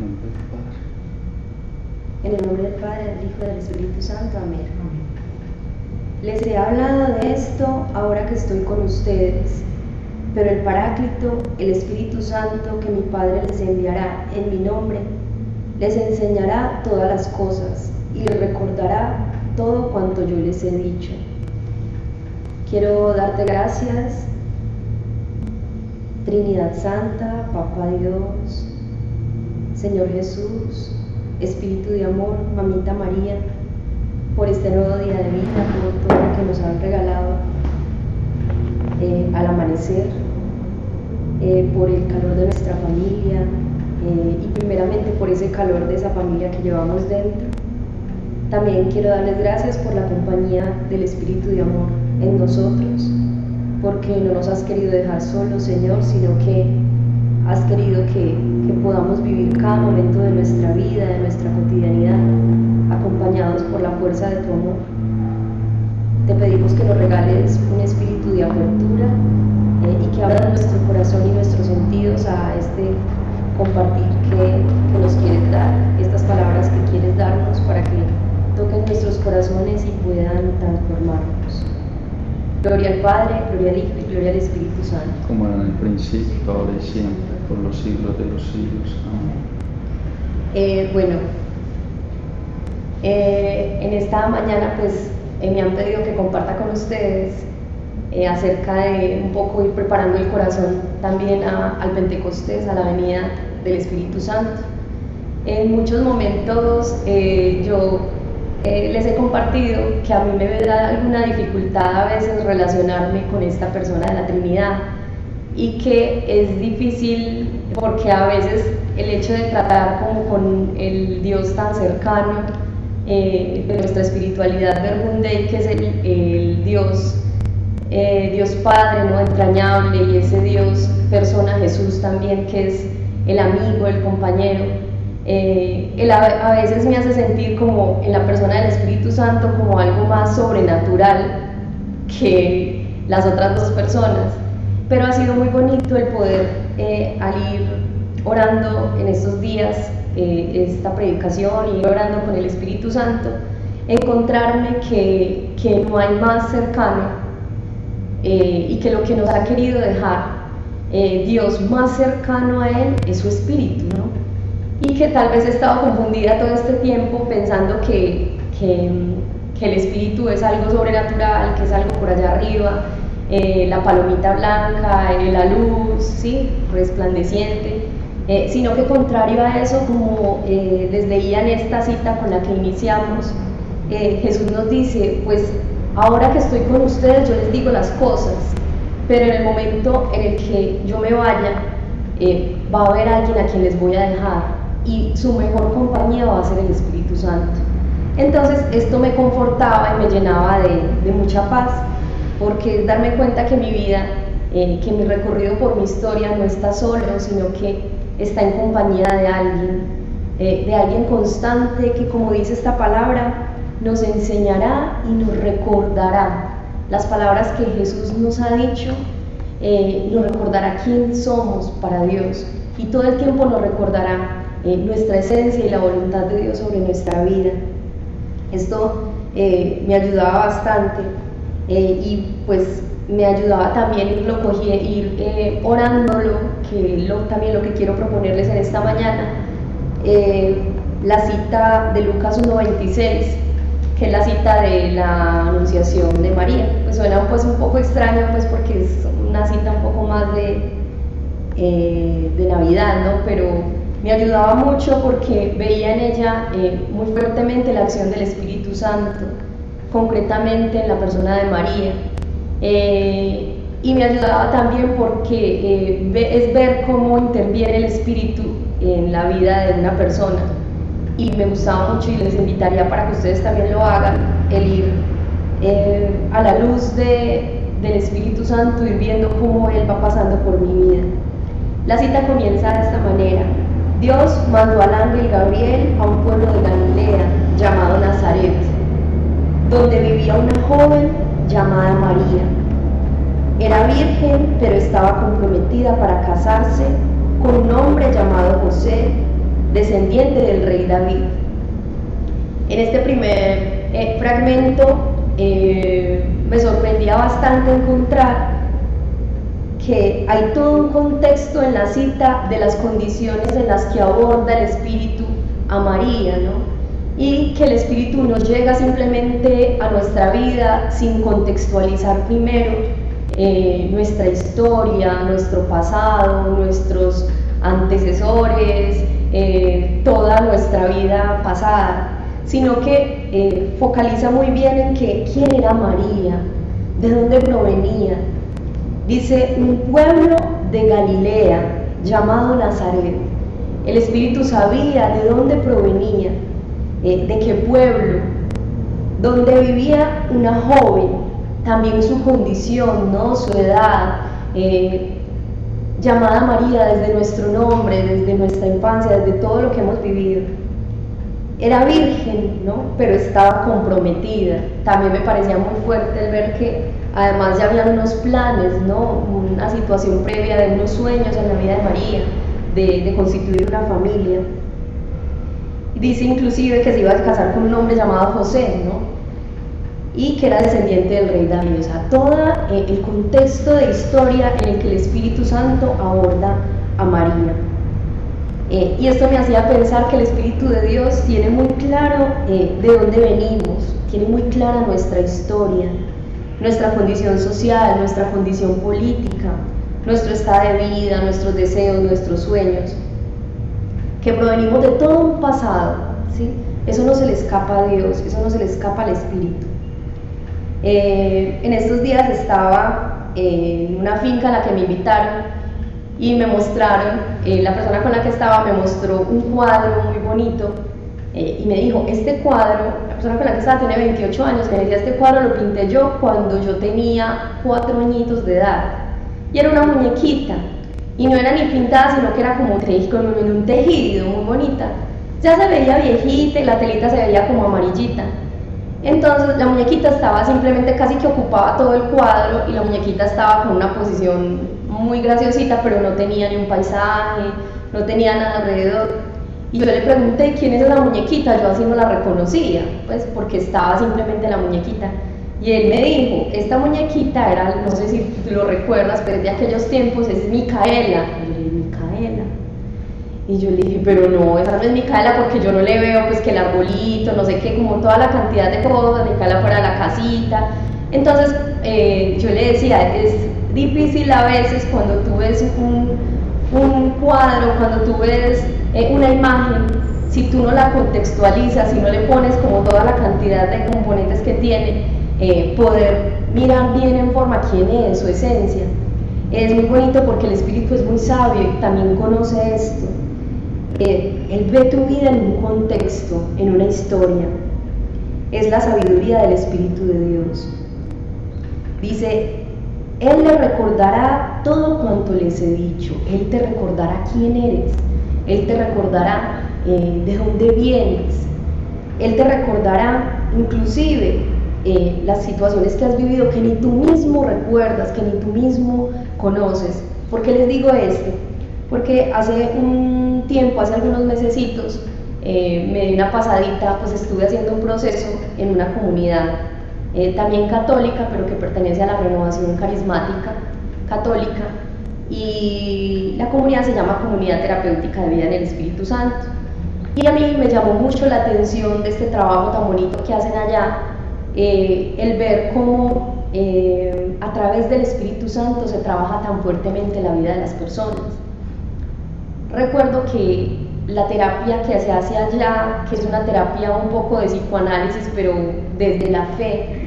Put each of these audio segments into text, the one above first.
nombre del Padre. En el nombre del Padre, del Hijo y del Espíritu Santo. Amén. Les he hablado de esto ahora que estoy con ustedes, pero el Paráclito, el Espíritu Santo que mi Padre les enviará en mi nombre, les enseñará todas las cosas y les recordará todo cuanto yo les he dicho. Quiero darte gracias, Trinidad Santa, Papá Dios, Señor Jesús, Espíritu de amor, Mamita María, por este nuevo día de vida, por todo lo que nos han regalado al amanecer, por el calor de nuestra familia y primeramente por ese calor de esa familia que llevamos dentro. También quiero darles gracias por la compañía del Espíritu de amor en nosotros, porque no nos has querido dejar solos, Señor, sino que has querido que podamos vivir cada momento de nuestra vida, de nuestra cotidianidad, acompañados por la fuerza de tu amor. Te pedimos que nos regales un espíritu de apertura y que abras nuestro corazón y nuestros sentidos a este compartir que nos quieres dar, estas palabras que quieres darnos para que toquen nuestros corazones y puedan transformarnos. Gloria al Padre, gloria al Hijo y gloria al Espíritu Santo. Como era en el principio, ahora y siempre, por los siglos de los siglos. Amén. En esta mañana pues me han pedido que comparta con ustedes acerca de un poco ir preparando el corazón también al Pentecostés, a la venida del Espíritu Santo. En muchos momentos yo les he compartido que a mí me da alguna dificultad a veces relacionarme con esta persona de la Trinidad y que es difícil porque a veces el hecho de tratar como con el Dios tan cercano de nuestra espiritualidad Verbum-Dei, que es el Dios Padre, ¿no?, entrañable, y ese Dios persona Jesús también, que es el amigo, el compañero. Él a veces me hace sentir como en la persona del Espíritu Santo como algo más sobrenatural que las otras dos personas, pero ha sido muy bonito el poder al ir orando en estos días esta predicación y ir orando con el Espíritu Santo, encontrarme que no hay más cercano y que lo que nos ha querido dejar Dios más cercano a Él es su Espíritu, ¿no? Y que tal vez he estado confundida todo este tiempo pensando que el espíritu es algo sobrenatural, que es algo por allá arriba, la palomita blanca, la luz, ¿sí?, resplandeciente, sino que contrario a eso, como les leía en esta cita con la que iniciamos, Jesús nos dice, pues ahora que estoy con ustedes yo les digo las cosas, pero en el momento en el que yo me vaya, va a haber alguien a quien les voy a dejar, y su mejor compañía va a ser el Espíritu Santo. Entonces esto me confortaba y me llenaba de mucha paz, porque es darme cuenta que mi vida, que mi recorrido por mi historia no está solo, sino que está en compañía de alguien constante que, como dice esta palabra, nos enseñará y nos recordará las palabras que Jesús nos ha dicho, nos recordará quién somos para Dios, y todo el tiempo nos recordará nuestra esencia y la voluntad de Dios sobre nuestra vida. Esto me ayudaba bastante y pues me ayudaba también ir orándolo, también lo que quiero proponerles en esta mañana, la cita de Lucas 1:26, que es la cita de la Anunciación de María. Pues suena pues un poco extraño, pues porque es una cita un poco más de Navidad, ¿no? Pero me ayudaba mucho porque veía en ella muy fuertemente la acción del Espíritu Santo, concretamente en la persona de María, y me ayudaba también porque es ver cómo interviene el Espíritu en la vida de una persona, y me gustaba mucho y les invitaría para que ustedes también lo hagan, el ir a la luz del Espíritu Santo, ir viendo cómo Él va pasando por mi vida. La cita comienza de esta manera: Dios mandó al ángel Gabriel a un pueblo de Galilea llamado Nazaret, donde vivía una joven llamada María. Era virgen, pero estaba comprometida para casarse con un hombre llamado José, descendiente del rey David. En este primer fragmento me sorprendía bastante encontrar que hay todo un contexto en la cita de las condiciones en las que aborda el Espíritu a María, ¿no? Y que el Espíritu no llega simplemente a nuestra vida sin contextualizar primero nuestra historia, nuestro pasado, nuestros antecesores, toda nuestra vida pasada, sino que focaliza muy bien en que quién era María, de dónde provenía. Dice, un pueblo de Galilea llamado Nazaret. El Espíritu sabía de dónde provenía, de qué pueblo, donde vivía una joven, también su condición, ¿no? Su edad, llamada María desde nuestro nombre, desde nuestra infancia, desde todo lo que hemos vivido. Era virgen, ¿no? Pero estaba comprometida. También me parecía muy fuerte el ver que además ya habían unos planes, ¿no? Una situación previa de unos sueños en la vida de María, de constituir una familia. Dice inclusive que se iba a casar con un hombre llamado José, ¿no? Y que era descendiente del rey David. O sea, todo el contexto de historia en el que el Espíritu Santo aborda a María. Y esto me hacía pensar que el Espíritu de Dios tiene muy claro de dónde venimos, tiene muy clara nuestra historia, nuestra condición social, nuestra condición política, nuestro estado de vida, nuestros deseos, nuestros sueños, que provenimos de todo un pasado, ¿sí? Eso no se le escapa a Dios, eso no se le escapa al Espíritu. En estos días estaba en una finca a la que me invitaron y me mostraron, la persona con la que estaba me mostró un cuadro muy bonito y me dijo, este cuadro, la persona con la que estaba tiene 28 años, me decía, este cuadro lo pinté yo cuando yo tenía 4 añitos de edad, y era una muñequita, y no era ni pintada, sino que era como en un tejido, muy bonita. Ya se veía viejita y la telita se veía como amarillita. Entonces la muñequita estaba simplemente, casi que ocupaba todo el cuadro, y la muñequita estaba con una posición muy graciosita, pero no tenía ni un paisaje, no tenía nada alrededor. Y yo le pregunté, ¿quién es esa muñequita? Yo así no la reconocía, pues porque estaba simplemente la muñequita. Y él me dijo, esta muñequita era, no sé si tú lo recuerdas, pero es de aquellos tiempos, es Micaela. Y yo le dije, ¿Micaela? Y yo le dije, pero no, esa no es Micaela, porque yo no le veo pues que el arbolito, no sé qué, como toda la cantidad de cosas, Micaela fuera de la casita. Entonces yo le decía, es difícil a veces cuando tú ves un cuadro, cuando tú ves una imagen, si tú no la contextualizas, si no le pones como toda la cantidad de componentes que tiene, poder mirar bien en forma quién es, su esencia. Es muy bonito porque el Espíritu es muy sabio y también conoce esto. Él ve tu vida en un contexto, en una historia. Es la sabiduría del Espíritu de Dios. Dice, Él le recordará todo cuanto les he dicho. Él te recordará quién eres. Él te recordará de dónde vienes. Él te recordará inclusive las situaciones que has vivido que ni tú mismo recuerdas, que ni tú mismo conoces. ¿Por qué les digo esto? Porque hace un tiempo, hace algunos mesecitos, me di una pasadita, pues estuve haciendo un proceso en una comunidad también católica, pero que pertenece a la Renovación Carismática Católica, y la comunidad se llama Comunidad Terapéutica de Vida en el Espíritu Santo. Y a mí me llamó mucho la atención de este trabajo tan bonito que hacen allá, el ver cómo a través del Espíritu Santo se trabaja tan fuertemente la vida de las personas. Recuerdo que la terapia que se hace allá, que es una terapia un poco de psicoanálisis, pero desde la fe,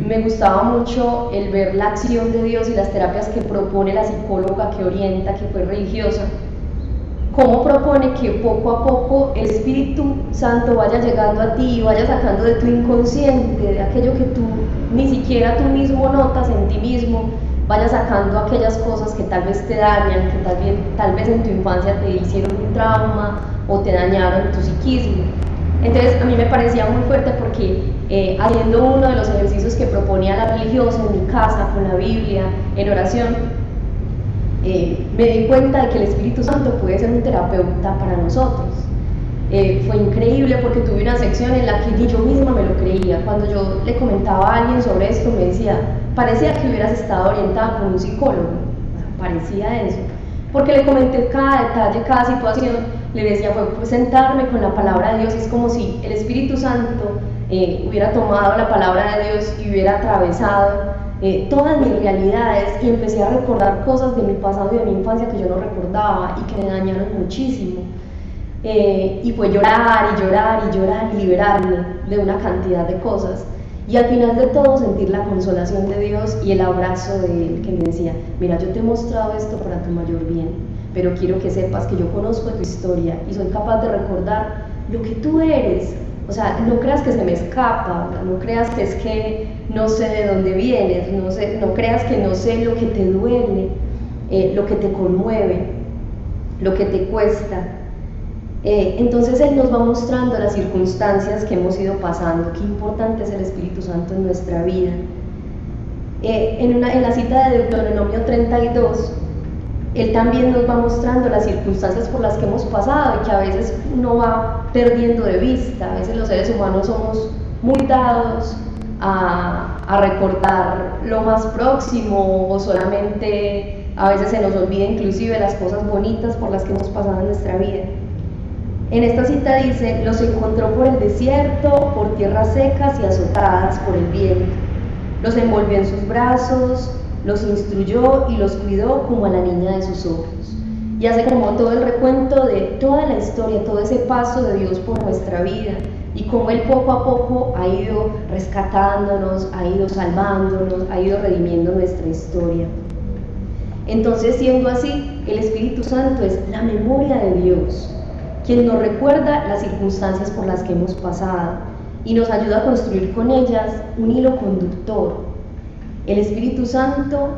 me gustaba mucho el ver la acción de Dios y las terapias que propone la psicóloga que orienta, que fue religiosa, cómo propone que poco a poco el Espíritu Santo vaya llegando a ti y vaya sacando de tu inconsciente, de aquello que tú ni siquiera tú mismo notas en ti mismo, vaya sacando aquellas cosas que tal vez te dañan, que tal vez en tu infancia te hicieron un trauma o te dañaron tu psiquismo. Entonces a mí me parecía muy fuerte porque haciendo uno de los ejercicios que proponía la religiosa en mi casa, con la Biblia, en oración, me di cuenta de que el Espíritu Santo puede ser un terapeuta para nosotros. fue increíble porque tuve una sección en la que ni yo misma me lo creía. Cuando yo le comentaba a alguien sobre esto, me decía, parecía que hubieras estado orientada con un psicólogo, parecía eso, porque le comenté cada detalle, cada situación, le decía, fue sentarme con la palabra de Dios. Es como si el Espíritu Santo hubiera tomado la palabra de Dios y hubiera atravesado todas mis realidades, y empecé a recordar cosas de mi pasado y de mi infancia que yo no recordaba y que me dañaron muchísimo. Y fue llorar y llorar y llorar y liberarme de una cantidad de cosas, y al final de todo sentir la consolación de Dios y el abrazo de Él, que me decía, mira, yo te he mostrado esto para tu mayor bien, pero quiero que sepas que yo conozco tu historia y soy capaz de recordar lo que tú eres. O sea, no creas que se me escapa, no creas que es que no sé de dónde vienes, no creas que no sé lo que te duele, lo que te conmueve, lo que te cuesta. Entonces Él nos va mostrando las circunstancias que hemos ido pasando. Qué importante es el Espíritu Santo en nuestra vida. En la cita de Deuteronomio 32, Él también nos va mostrando las circunstancias por las que hemos pasado y que a veces uno va perdiendo de vista. A veces los seres humanos somos muy dados a recordar lo más próximo, o solamente a veces se nos olvida inclusive las cosas bonitas por las que hemos pasado en nuestra vida. En esta cita dice, los encontró por el desierto, por tierras secas y azotadas por el viento. Los envolvió en sus brazos, los instruyó y los cuidó como a la niña de sus ojos. Y hace como todo el recuento de toda la historia, todo ese paso de Dios por nuestra vida, y cómo Él poco a poco ha ido rescatándonos, ha ido salvándonos, ha ido redimiendo nuestra historia. Entonces, siendo así, el Espíritu Santo es la memoria de Dios, quien nos recuerda las circunstancias por las que hemos pasado y nos ayuda a construir con ellas un hilo conductor. El Espíritu Santo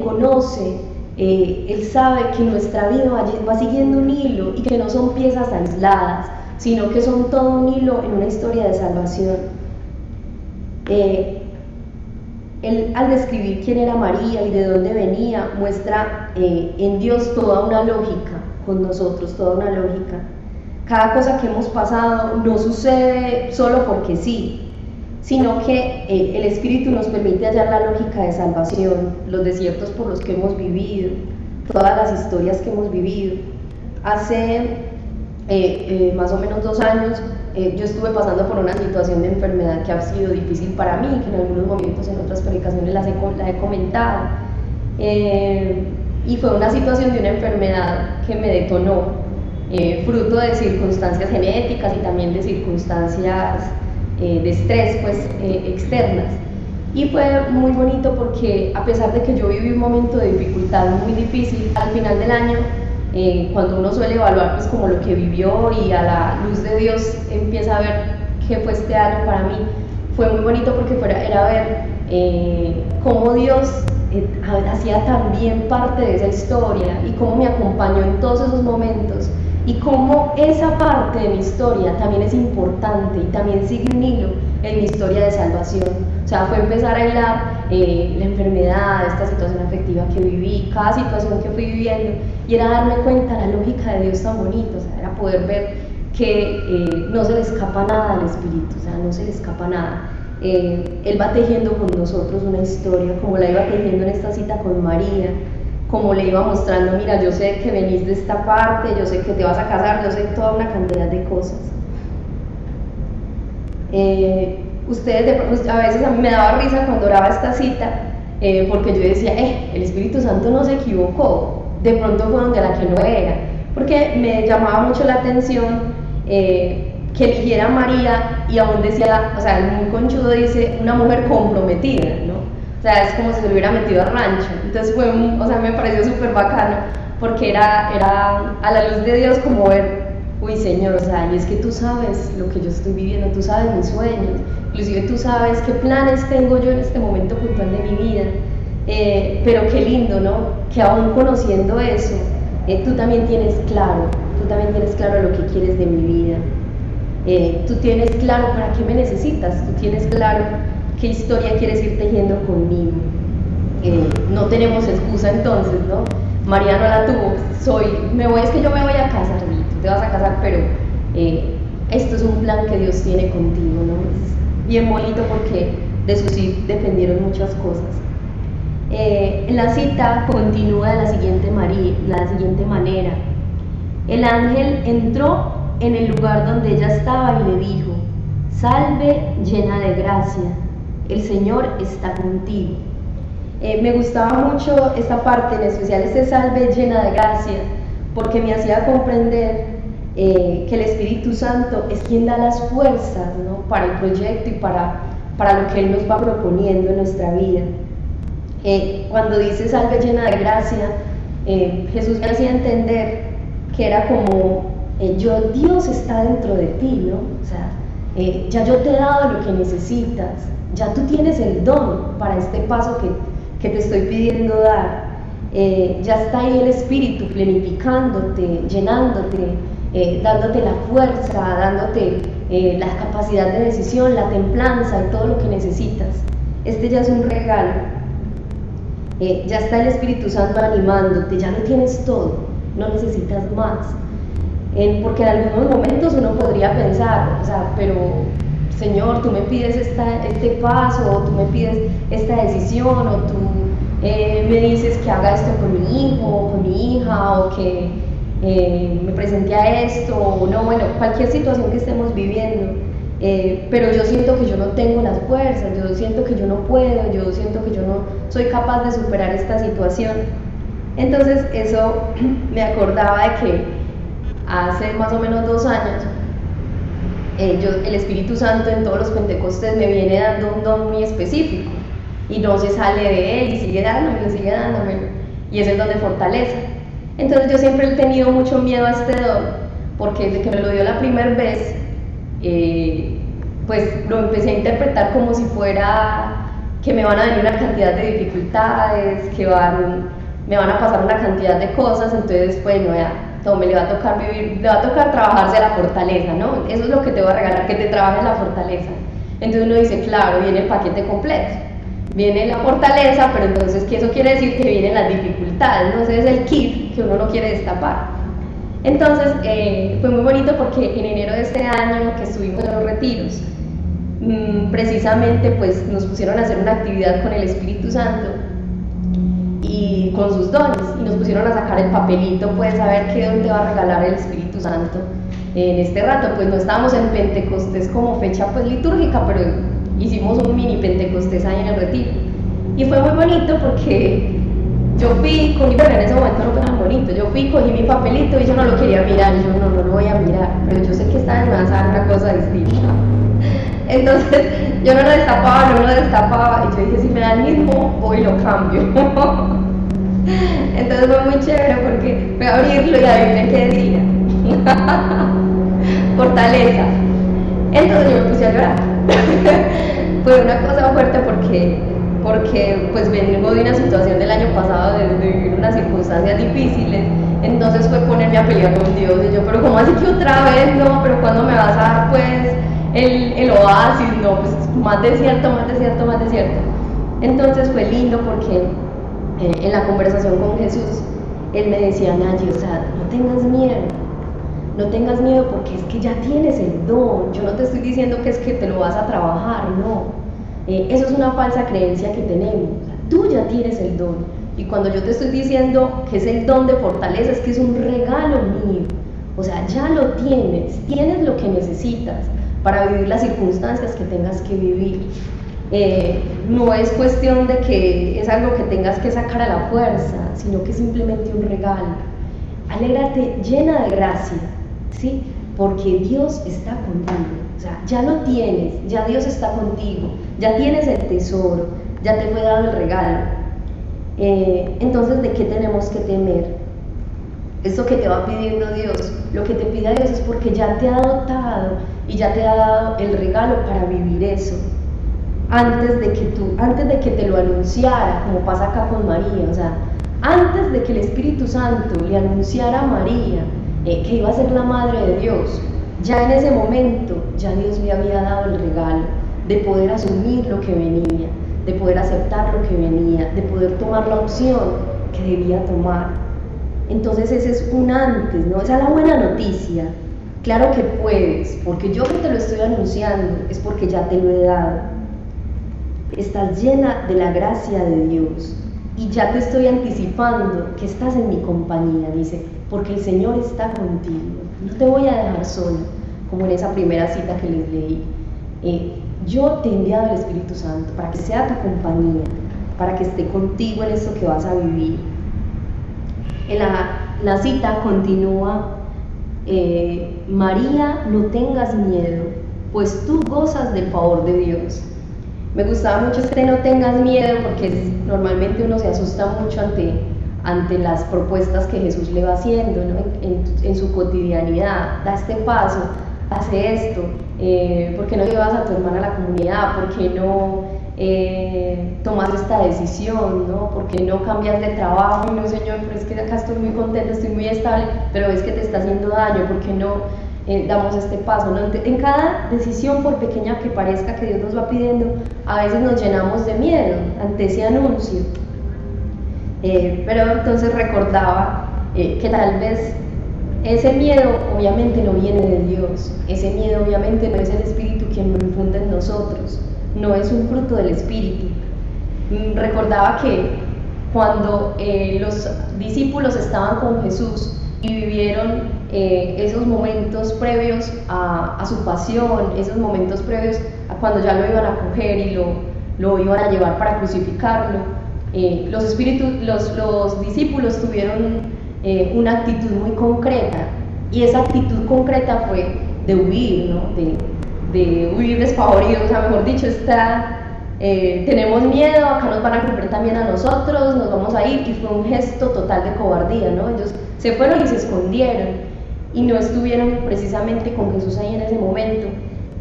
conoce, Él sabe que nuestra vida va siguiendo un hilo, y que no son piezas aisladas, sino que son todo un hilo en una historia de salvación. Él, al describir quién era María y de dónde venía, muestra en Dios toda una lógica con nosotros, toda una lógica. Cada cosa que hemos pasado no sucede solo porque sí, sino que el Espíritu nos permite hallar la lógica de salvación, los desiertos por los que hemos vivido, todas las historias que hemos vivido. Hace más o menos 2 años yo estuve pasando por una situación de enfermedad que ha sido difícil para mí, que en algunos momentos en otras predicaciones la he comentado. Y fue una situación de una enfermedad que me detonó, fruto de circunstancias genéticas y también de circunstancias de estrés, pues, externas. Y fue muy bonito porque, a pesar de que yo viví un momento de dificultad muy difícil, al final del año, cuando uno suele evaluar pues como lo que vivió, y a la luz de Dios empieza a ver qué fue este año para mí, fue muy bonito porque era ver cómo Dios hacía también parte de esa historia, y cómo me acompañó en todos esos momentos, y cómo esa parte de mi historia también es importante y también sigue un hilo en mi historia de salvación. O sea, fue empezar a hilar la enfermedad, esta situación afectiva que viví, cada situación que fui viviendo, y era darme cuenta la lógica de Dios tan bonito. O sea, era poder ver que no se le escapa nada al Espíritu, o sea, no se le escapa nada. Él va tejiendo con nosotros una historia, como la iba tejiendo en esta cita con María, como le iba mostrando, mira, yo sé que venís de esta parte, yo sé que te vas a casar, yo sé toda una cantidad de cosas. Ustedes, a veces a mí me daba risa cuando oraba esta cita, porque yo decía, el Espíritu Santo no se equivocó, de pronto fue donde la que no era, porque me llamaba mucho la atención que eligiera a María, y aún decía, o sea, el muy conchudo dice, una mujer comprometida, ¿no? O sea, es como si se le hubiera metido al rancho. Entonces me pareció súper bacano, porque era a la luz de Dios como ver, uy, Señor, o sea, y es que tú sabes lo que yo estoy viviendo, tú sabes mis sueños, inclusive tú sabes qué planes tengo yo en este momento puntual de mi vida, pero qué lindo, ¿no? Que aún conociendo eso, tú también tienes claro lo que quieres de mi vida, tú tienes claro para qué me necesitas, tú tienes claro qué historia quieres ir tejiendo conmigo. No tenemos excusa entonces, ¿no? María no la tuvo. Es que yo me voy a casar, y tú te vas a casar, pero esto es un plan que Dios tiene contigo, ¿no? Es bien bonito porque de su sí dependieron muchas cosas. La cita continúa de la siguiente manera. El ángel entró en el lugar donde ella estaba y le dijo: salve llena de gracia, el Señor está contigo. Me gustaba mucho esta parte, en especial este salve llena de gracia, porque me hacía comprender que el Espíritu Santo es quien da las fuerzas, ¿no?, para el proyecto y para lo que Él nos va proponiendo en nuestra vida. Cuando dice salve llena de gracia, Jesús me hacía entender que era como Dios está dentro de ti, ¿no? O sea, ya yo te he dado lo que necesitas, ya tú tienes el don para este paso que te estoy pidiendo dar. Ya está ahí el Espíritu planificándote, llenándote, dándote la fuerza, dándote la capacidad de decisión, la templanza y todo lo que necesitas. Este ya es un regalo. Ya está el Espíritu Santo animándote, ya lo tienes todo, no necesitas más. Porque en algunos momentos uno podría pensar, o sea, pero Señor, tú me pides este paso, o tú me pides esta decisión, o tú me dices que haga esto con mi hijo, o con mi hija, o que me presente a esto, o no, bueno, cualquier situación que estemos viviendo. Pero yo siento que yo no tengo las fuerzas, yo siento que yo no puedo, yo siento que yo no soy capaz de superar esta situación. Entonces eso me acordaba de que hace más o menos 2 años el Espíritu Santo en todos los Pentecostés me viene dando un don muy específico y no se sale de él y sigue dándomelo, y es el don de fortaleza. Entonces yo siempre he tenido mucho miedo a este don, porque desde que me lo dio la primera vez, pues lo empecé a interpretar como si fuera que me van a venir una cantidad de dificultades, que me van a pasar una cantidad de cosas. Entonces, bueno, ya, tome, le va a tocar trabajarse la fortaleza, ¿no? Eso es lo que te voy a regalar, que te trabajes la fortaleza. Entonces uno dice, claro, viene el paquete completo, viene la fortaleza, pero entonces, ¿qué eso quiere decir? Que vienen las dificultades, ¿no? Ese es el kit que uno no quiere destapar. Entonces fue muy bonito porque en enero de este año que estuvimos en los retiros, precisamente pues nos pusieron a hacer una actividad con el Espíritu Santo y con sus dones, y nos pusieron a sacar el papelito, pues a ver qué don te va a regalar el Espíritu Santo en este rato. Pues no estábamos en Pentecostés como fecha pues litúrgica, pero hicimos un mini Pentecostés ahí en el retiro, y fue muy bonito porque yo fui, pero en ese momento no fue tan bonito, yo fui, cogí mi papelito y yo no lo quería mirar, y yo no lo voy a mirar, pero yo sé que esta vez me vas a dar una cosa distinta. Entonces yo no lo destapaba, y yo dije, si me da el mismo, voy y lo cambio. Entonces fue muy chévere porque fui a abrirlo y adivinen qué decía. Fortaleza. Entonces yo me puse a llorar. Fue una cosa fuerte porque pues vengo de una situación del año pasado de vivir unas circunstancias difíciles. Entonces fue ponerme a pelear con Dios, y yo, pero ¿cómo así que otra vez? No, pero ¿cuándo me vas a dar pues el oasis? No, pues más desierto. Entonces fue lindo porque en la conversación con Jesús, Él me decía, Nayi, o sea, no tengas miedo porque es que ya tienes el don. Yo no te estoy diciendo que es que te lo vas a trabajar, no. Eso es una falsa creencia que tenemos. O sea, tú ya tienes el don, y cuando yo te estoy diciendo que es el don de fortaleza, es que es un regalo mío. O sea, ya lo tienes lo que necesitas para vivir las circunstancias que tengas que vivir. No es cuestión de que es algo que tengas que sacar a la fuerza, sino que es simplemente un regalo. Alégrate llena de gracia, ¿sí? Porque Dios está contigo. O sea, ya lo tienes, ya Dios está contigo, ya tienes el tesoro, ya te fue dado el regalo. Entonces, ¿de qué tenemos que temer? Eso que te va pidiendo Dios, lo que te pide Dios es porque ya te ha dotado y ya te ha dado el regalo para vivir eso. Antes de que te lo anunciara, como pasa acá con María, o sea, antes de que el Espíritu Santo le anunciara a María que iba a ser la Madre de Dios, ya en ese momento, ya Dios le había dado el regalo de poder asumir lo que venía, de poder aceptar lo que venía, de poder tomar la opción que debía tomar. Entonces ese es un antes, ¿no? Esa es la buena noticia. Claro que puedes, porque yo que te lo estoy anunciando es porque ya te lo he dado. Estás llena de la gracia de Dios y ya te estoy anticipando que estás en mi compañía, dice, porque el Señor está contigo. No te voy a dejar sola, como en esa primera cita que les leí. Yo te he enviado el Espíritu Santo para que sea tu compañía, para que esté contigo en esto que vas a vivir. La cita continúa, María, no tengas miedo, pues tú gozas del favor de Dios. Me gustaba mucho no tengas miedo, porque normalmente uno se asusta mucho ante las propuestas que Jesús le va haciendo, ¿no? en su cotidianidad. Da este paso, hace esto, ¿por qué no llevas a tu hermana a la comunidad? ¿Por qué no tomas esta decisión? ¿No? ¿Por qué no cambias de trabajo? No, Señor, pero es que acá estoy muy contenta, estoy muy estable, pero ves que te está haciendo daño. ¿Por qué no damos este paso? ¿No? En cada decisión, por pequeña que parezca que Dios nos va pidiendo, a veces nos llenamos de miedo ante ese anuncio. Pero entonces recordaba que tal vez ese miedo obviamente no viene de Dios, ese miedo obviamente no es el Espíritu quien lo infunde en nosotros, no es un fruto del Espíritu. Recordaba que cuando los discípulos estaban con Jesús y vivieron esos momentos previos a su pasión, esos momentos previos a cuando ya lo iban a coger y lo iban a llevar para crucificarlo, los discípulos tuvieron una actitud muy concreta, y esa actitud concreta fue de huir, ¿no? de huir despavoridos. O sea, mejor dicho, tenemos miedo, acá nos van a coger también a nosotros, nos vamos a ir, y fue un gesto total de cobardía, ¿no? Ellos se fueron y se escondieron y no estuvieron precisamente con Jesús ahí en ese momento.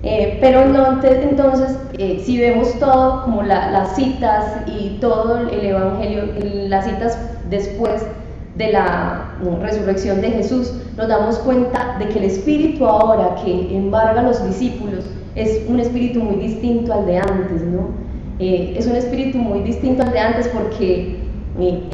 Pero no, entonces, si vemos todo como las citas y todo el Evangelio, las citas después de la resurrección de Jesús, nos damos cuenta de que el espíritu ahora que embarga a los discípulos es un espíritu muy distinto al de antes, ¿no? Es un espíritu muy distinto al de antes porque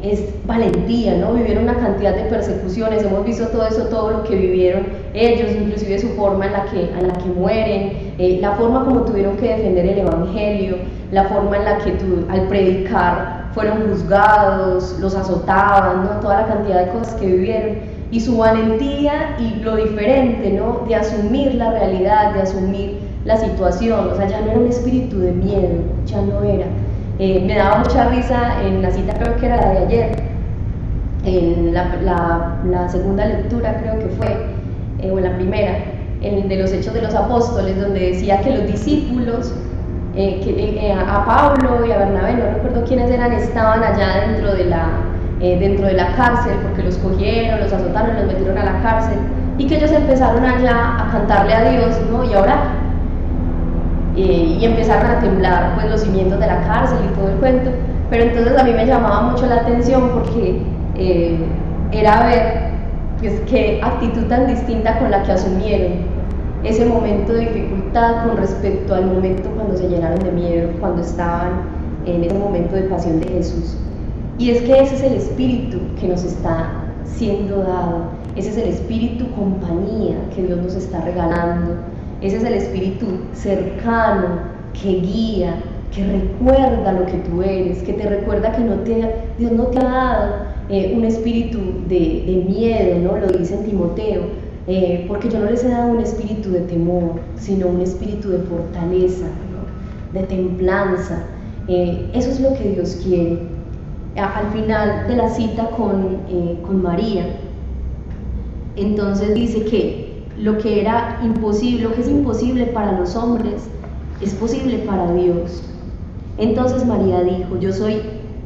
es valentía, ¿no? Vivieron una cantidad de persecuciones, hemos visto todo eso, todo lo que vivieron ellos, inclusive su forma en la que mueren, la forma como tuvieron que defender el Evangelio, la forma en la que al predicar fueron juzgados, los azotaban, ¿no? Toda la cantidad de cosas que vivieron, y su valentía y lo diferente, ¿no? De asumir la realidad, de asumir la situación. O sea, ya no era un espíritu de miedo, ya no era. Me daba mucha risa en la cita, creo que era la de ayer, en la segunda lectura creo que fue, o en la primera, de los Hechos de los Apóstoles, donde decía que los discípulos, a Pablo y a Bernabé, no recuerdo quiénes eran, estaban allá dentro de la cárcel, porque los cogieron, los azotaron, los metieron a la cárcel, y que ellos empezaron allá a cantarle a Dios, ¿no? Y a orar. Y empezaron a temblar pues los cimientos de la cárcel y todo el cuento. Pero entonces a mí me llamaba mucho la atención porque era ver pues qué actitud tan distinta con la que asumieron ese momento de dificultad con respecto al momento cuando se llenaron de miedo, cuando estaban en ese momento de pasión de Jesús. Y es que ese es el espíritu que nos está siendo dado, ese es el espíritu compañía que Dios nos está regalando. Ese es el espíritu cercano, que guía, que recuerda lo que tú eres, que te recuerda que Dios no te ha dado un espíritu de miedo, ¿no? Lo dice en Timoteo, porque yo no les he dado un espíritu de temor, sino un espíritu de fortaleza, ¿no? De templanza. Eso es lo que Dios quiere. Al final de la cita con María, entonces dice que lo que era imposible, lo que es imposible para los hombres, es posible para Dios. Entonces María dijo: yo soy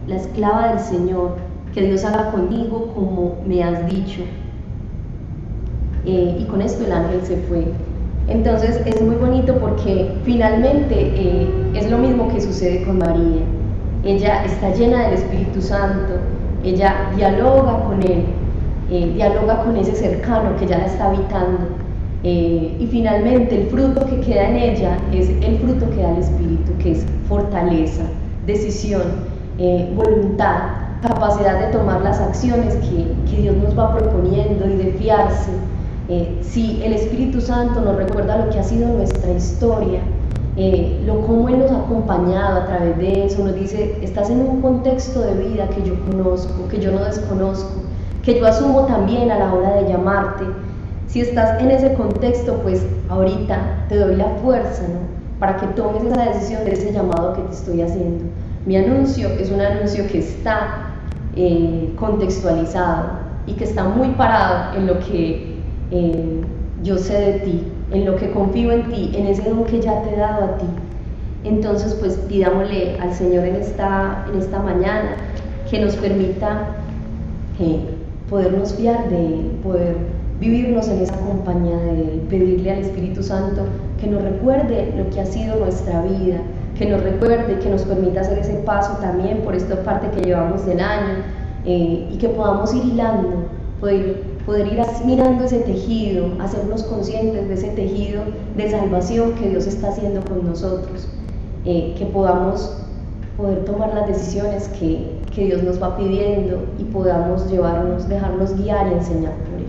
la esclava del Señor, que Dios haga conmigo como me has dicho. Y con esto el ángel se fue. Entonces es muy bonito porque finalmente es lo mismo que sucede con María. Ella está llena del Espíritu Santo, ella dialoga con él, dialoga con ese cercano que ya la está habitando, y finalmente el fruto que queda en ella es el fruto que da el Espíritu, que es fortaleza, decisión, voluntad, capacidad de tomar las acciones que Dios nos va proponiendo y de fiarse. Si el Espíritu Santo nos recuerda lo que ha sido nuestra historia, cómo Él nos ha acompañado a través de eso, nos dice, estás en un contexto de vida que yo conozco, que yo no desconozco, que yo asumo también a la hora de llamarte. Si estás en ese contexto, pues ahorita te doy la fuerza, ¿no?, para que tomes esa decisión de ese llamado que te estoy haciendo. Mi anuncio es un anuncio que está contextualizado y que está muy parado en lo que yo sé de ti, en lo que confío en ti, en ese don que ya te he dado a ti. Entonces, pues pidámosle al Señor en esta mañana que nos permita podernos fiar de Él, poder vivirnos en esa compañía de Él, pedirle al Espíritu Santo que nos recuerde lo que ha sido nuestra vida, que nos recuerde, que nos permita hacer ese paso también por esta parte que llevamos del año, y que podamos ir hilando, poder ir mirando ese tejido, hacernos conscientes de ese tejido de salvación que Dios está haciendo con nosotros, que podamos poder tomar las decisiones que Dios nos va pidiendo y podamos dejarnos guiar y enseñar por Él.